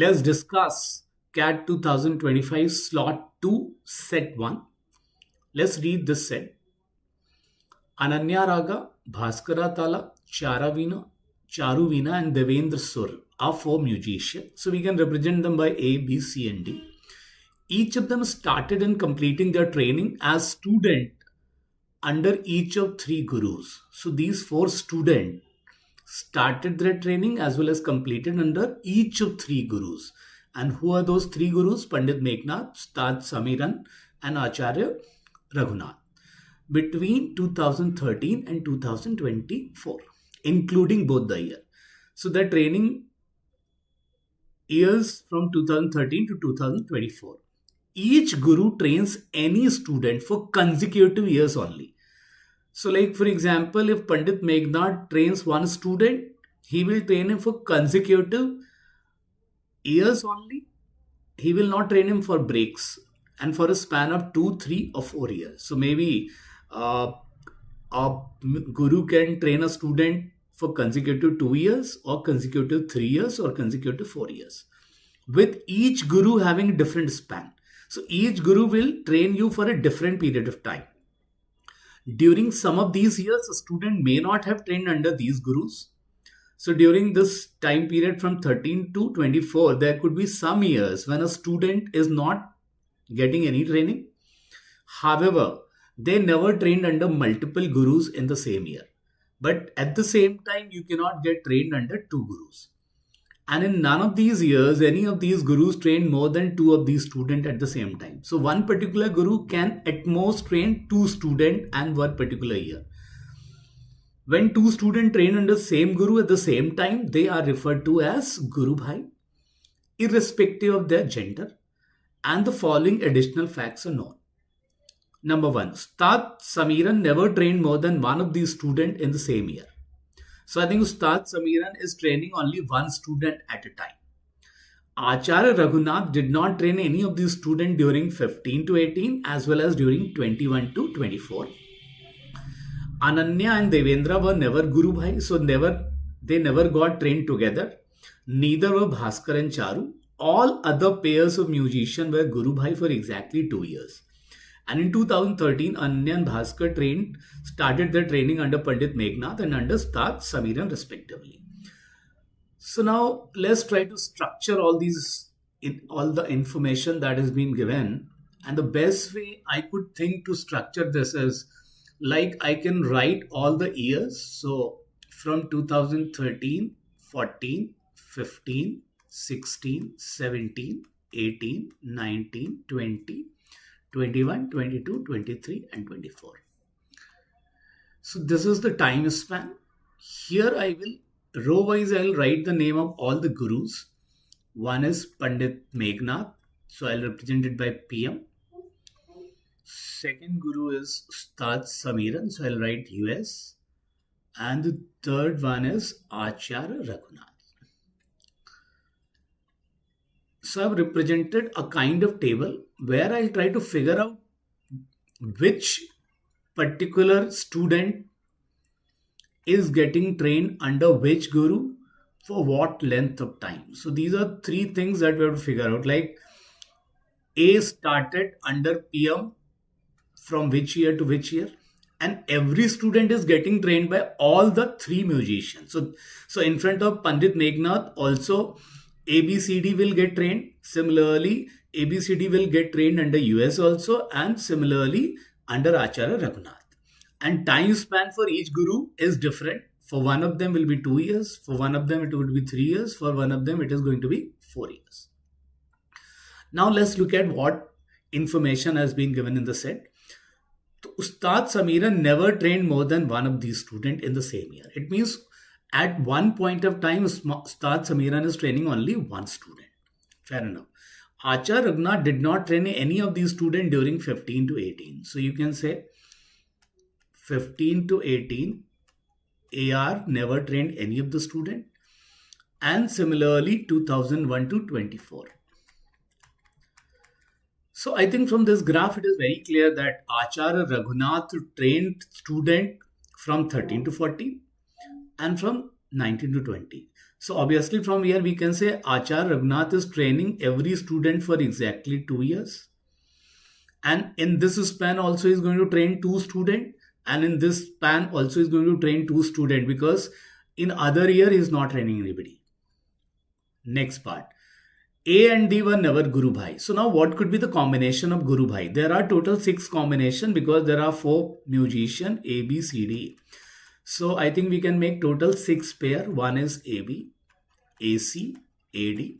Let's discuss CAT 2025 slot 2 set 1. Let's read this set. Ananya Raga, Bhaskara Tala, Charuvina and Devendra Sur are four musicians. So we can represent them by A, B, C and D. Each of them started in completing their training as student under each of three gurus. So these four students started their training as well as completed under each of three gurus. And who are those three gurus? Pandit Meghnath, Ustad Samiran and Acharya Raghunath. Between 2013 and 2024, including both the year. So their training years from 2013 to 2024. Each guru trains any student for consecutive years only. So like for example, if Pandit Meghnath trains one student, he will train him for consecutive years only. He will not train him for breaks and for a span of 2, 3 or 4 years. So maybe a guru can train a student for consecutive 2 years or consecutive 3 years or consecutive 4 years, with each guru having a different span. So each guru will train you for a different period of time. During some of these years, a student may not have trained under these gurus. So during this time period from 13 to 24, there could be some years when a student is not getting any training. However, they never trained under multiple gurus in the same year. But at the same time, you cannot get trained under two gurus. And in none of these years, any of these gurus trained more than two of these students at the same time. So one particular guru can at most train two students and one particular year. When two students train under same guru at the same time, they are referred to as Guru Bhai, irrespective of their gender. And the following additional facts are known. Number 1, Ustad Samiran never trained more than one of these students in the same year. So I think Ustad Samiran is training only one student at a time. Acharya Raghunath did not train any of these students during 15 to 18 as well as during 21 to 24. Ananya and Devendra were never Guru Bhai, so they never got trained together. Neither were Bhaskar and Charu. All other pairs of musicians were Guru Bhai for exactly 2 years. And in 2013, Ananya and Bhaskar started their training under Pandit Meghnath and under Ustad Samiran respectively. So now let's try to structure all the information that has been given. And the best way I could think to structure this is like I can write all the years. So from 2013, 14, 15, 16, 17, 18, 19, 20, 21, 22, 23 and 24. So this is the time span. Here I will, row wise I will write the name of all the gurus. One is Pandit Meghnath. So I'll represent it by PM. Second guru is Ustad Samiran. So I'll write US. And the third one is Acharya Raghunath. So I've represented a kind of table where I'll try to figure out which particular student is getting trained under which guru for what length of time. So these are three things that we have to figure out. Like A started under PM from which year to which year, and every student is getting trained by all the three musicians. So in front of Pandit Meghnath also ABCD will get trained. Similarly, ABCD will get trained under US also, and similarly under Acharya Raghunath. And time span for each guru is different. For one of them will be 2 years. For one of them it will be 3 years. For one of them it is going to be 4 years. Now let's look at what information has been given in the set. Ustad Samiran never trained more than one of these students in the same year. It means at one point of time, Ustad Samiran is training only one student. Fair enough. Acharya Raghunath did not train any of these students during 15 to 18. So you can say 15 to 18, AR never trained any of the students. And similarly, 2001 to 24. So I think from this graph, it is very clear that Acharya Raghunath trained student from 13 to 14 and from 19 to 20. So obviously from here we can say Achar Raghunath is training every student for exactly 2 years. And in this span also is going to train two student, and in this span also is going to train two student, because in other year he is not training anybody. Next part. A and D were never Guru Bhai. So now what could be the combination of Guru Bhai? There are total 6 combination because there are 4 musician A, B, C, D. So I think we can make total 6 pair. One is AB, AC, AD,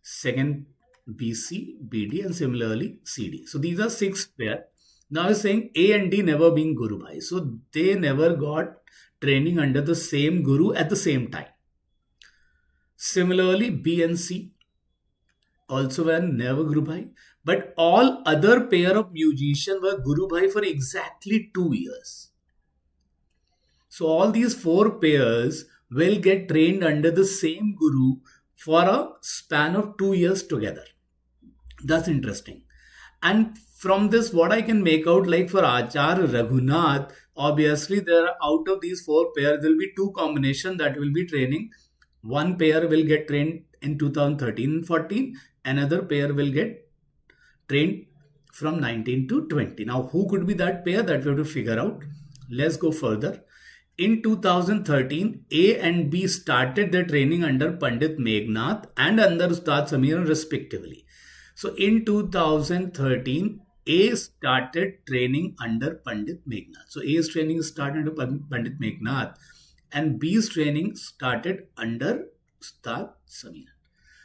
second BC, BD, and similarly CD. So these are 6 pair. Now is saying A and D never being Guru Bhai. So they never got training under the same Guru at the same time. Similarly, B and C also were never Guru Bhai. But all other pair of musicians were Guru Bhai for exactly 2 years. So all these 4 pairs will get trained under the same Guru for a span of 2 years together. That's interesting. And from this, what I can make out, like for Acharya Raghunath, obviously there are, out of these 4 pairs, there will be 2 combinations that will be training. One pair will get trained in 2013-14, another pair will get trained from 19 to 20. Now, who could be that pair? That we have to figure out. Let's go further. In 2013, A and B started their training under Pandit Meghnad and under Ustad Samiran respectively. So in 2013, A started training under Pandit Meghnad. So A's training started under Pandit Meghnad and B's training started under Ustad Samiran.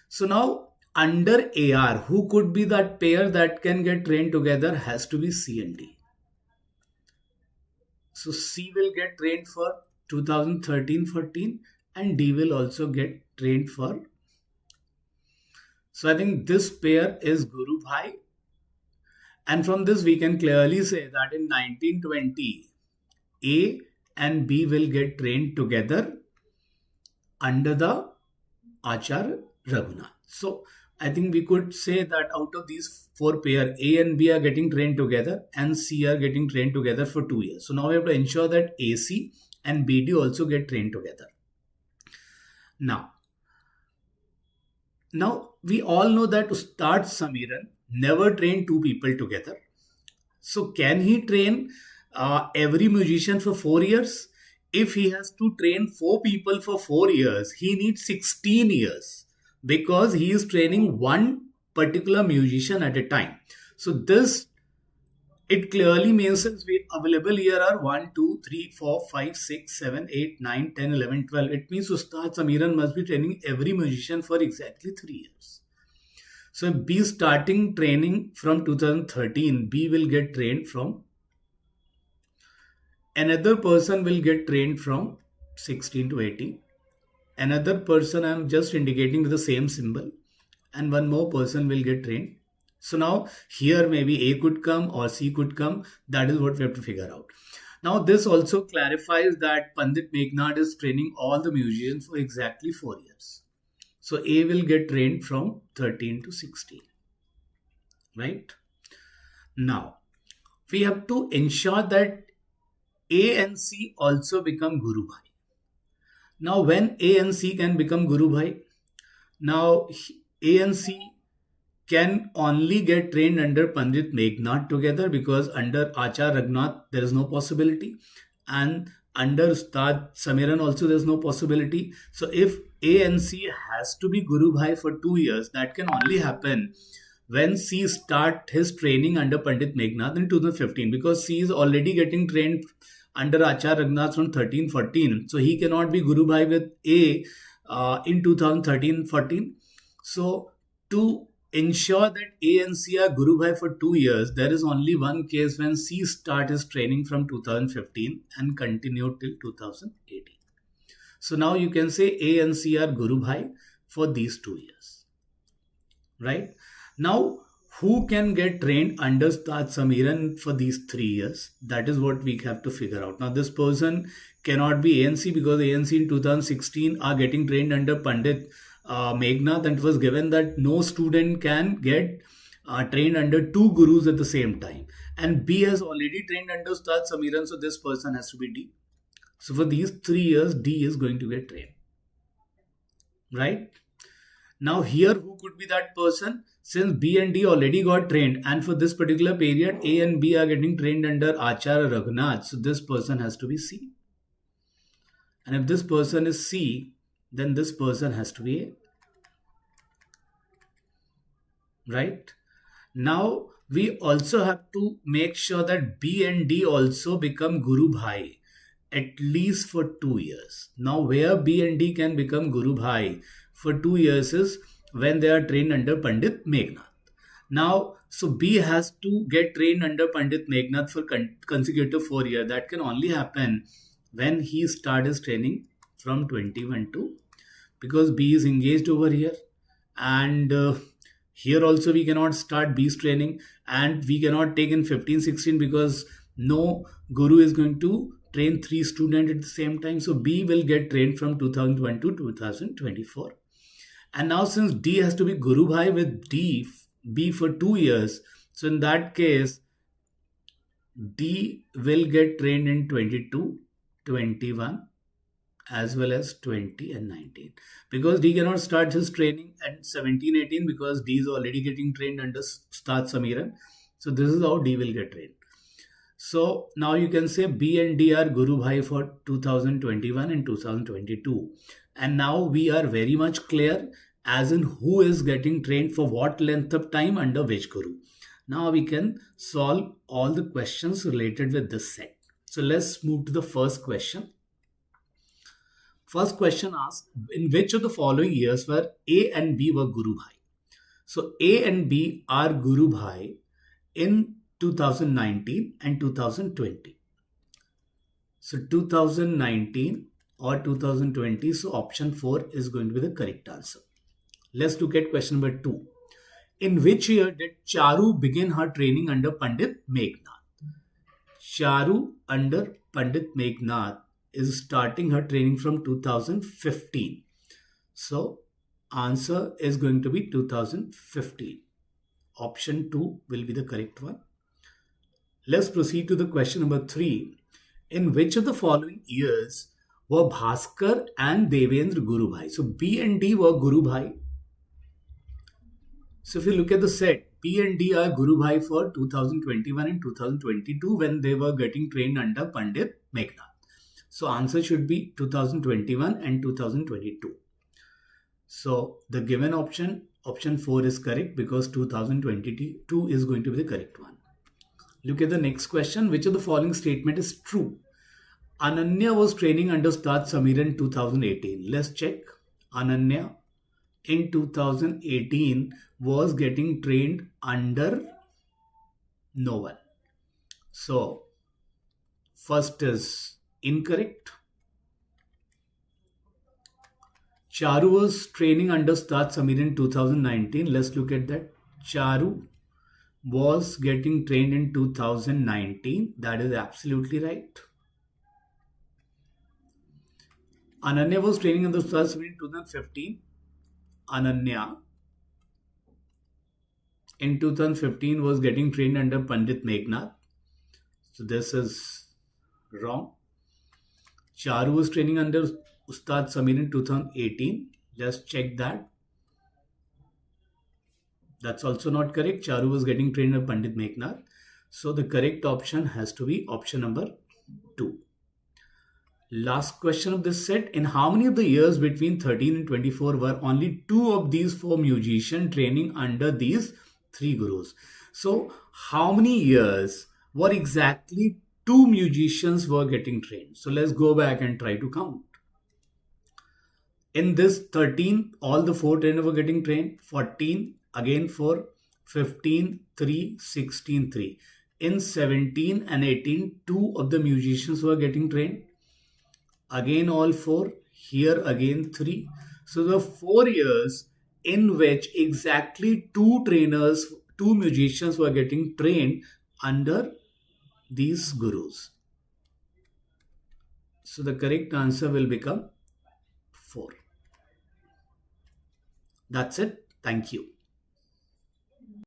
So now under AR, who could be that pair that can get trained together? Has to be C and D. So C will get trained for 2013-14 and D will also get trained for. So I think this pair is Guru Bhai. And from this we can clearly say that in 1920, A and B will get trained together under the Acharya Raghunath. So I think we could say that out of these 4 pair, A and B are getting trained together and C are getting trained together for 2 years. So now we have to ensure that AC and BD also get trained together. Now we all know that Ustad Samiran never trained 2 people together. So can he train every musician for 4 years? If he has to train 4 people for 4 years, he needs 16 years. Because he is training one particular musician at a time. So this, it clearly means we available here are 1, 2, 3, 4, 5, 6, 7, 8, 9, 10, 11, 12. It means Ustad Samiran must be training every musician for exactly 3 years. So if B starting training from 2013, B will get trained from, another person will get trained from 16 to 18. Another person I'm just indicating with the same symbol, and one more person will get trained. So now here maybe A could come or C could come. That is what we have to figure out. Now this also clarifies that Pandit Meghnad is training all the musicians for exactly 4 years. So A will get trained from 13 to 16. Right? Now we have to ensure that A and C also become Guru Bhai. Now when A and C can become Guru Bhai, now A and C can only get trained under Pandit Meghnad together, because under Acharya Raghunath there is no possibility, and under Ustad Samiran also there is no possibility. So if A and C has to be Guru Bhai for 2 years, that can only happen when C start his training under Pandit Meghnad in 2015, because C is already getting trained under Acharya Raghunath from 13-14. So he cannot be Guru Bhai with A in 2013-14. So to ensure that A and C are Guru Bhai for 2 years, there is only one case when C start his training from 2015 and continue till 2018. So now you can say A and C are Guru Bhai for these 2 years. Right? Now, who can get trained under Ustad Samiran for these 3 years? That is what we have to figure out. Now, this person cannot be ANC, because ANC in 2016 are getting trained under Pandit Meghnad, and it was given that no student can get trained under 2 gurus at the same time. And B has already trained under Ustad Samiran, so this person has to be D. So for these 3 years, D is going to get trained. right? Now here, who could be that person? Since B and D already got trained, and for this particular period, A and B are getting trained under Acharya Raghunath, so this person has to be C. And if this person is C, then this person has to be A, right? Now we also have to make sure that B and D also become Guru Bhai at least for 2 years. Now, where B and D can become Guru Bhai for 2 years is when they are trained under Pandit Meghnad. Now, so B has to get trained under Pandit Meghnad for consecutive 4 years. That can only happen when he starts his training from 21 to, because B is engaged over here, and here also we cannot start B's training, and we cannot take in 15-16 because no guru is going to train three students at the same time. So B will get trained from 2001 to 2024. And now since D has to be Guru Bhai with B for 2 years, so in that case, D will get trained in 22, 21, as well as 20 and 19, because D cannot start his training at 17, 18 because D is already getting trained under Start Samiran. So this is how D will get trained. So now you can say B and D are Guru Bhai for 2021 and 2022. And now we are very much clear as in who is getting trained for what length of time under which Guru. Now we can solve all the questions related with this set. So let's move to the first question. First question asks, in which of the following years were A and B were Guru Bhai? So A and B are Guru Bhai in 2019 and 2020. So 2019 or 2020. So option 4 is going to be the correct answer. Let's look at question number 2. In which year did Charu begin her training under Pandit Meghnad? Charu under Pandit Meghnad is starting her training from 2015. So answer is going to be 2015. Option 2 will be the correct one. Let's proceed to the question number 3. In which of the following years were Bhaskar and Devendra Guru Bhai? So B and D were Guru Bhai. So if you look at the set, B and D are Guru Bhai for 2021 and 2022 when they were getting trained under Pandit Meghnad. So answer should be 2021 and 2022. So the given option 4 is correct because 2022 is going to be the correct one. Look at the next question. Which of the following statement is true? Ananya was training under Start Samir in 2018. Let's check. Ananya in 2018 was getting trained under no one. So first is incorrect. Charu was training under Start Samir in 2019. Let's look at that. Charu was getting trained in 2019. That is absolutely right. Ananya was training under Start Samir in 2015. Ananya in 2015 was getting trained under Pandit Meghnad. So this is wrong. Charu was training under Ustad Samir in 2018. Let's check that. That's also not correct. Charu was getting trained by Pandit Meghnad. So the correct option has to be option number 2. Last question of this set. In how many of the years between 13 and 24 were only 2 of these 4 musicians training under these 3 gurus? So how many years were exactly 2 musicians were getting trained? So let's go back and try to count. In this 13, all the 4 trainers were getting trained. 14, again 4, 15, 3, 16, 3. In 17 and 18, 2 of the musicians were getting trained. Again all 4, here again 3. So the 4 years in which exactly 2 trainers, 2 musicians were getting trained under these gurus. So the correct answer will become 4. That's it. Thank you.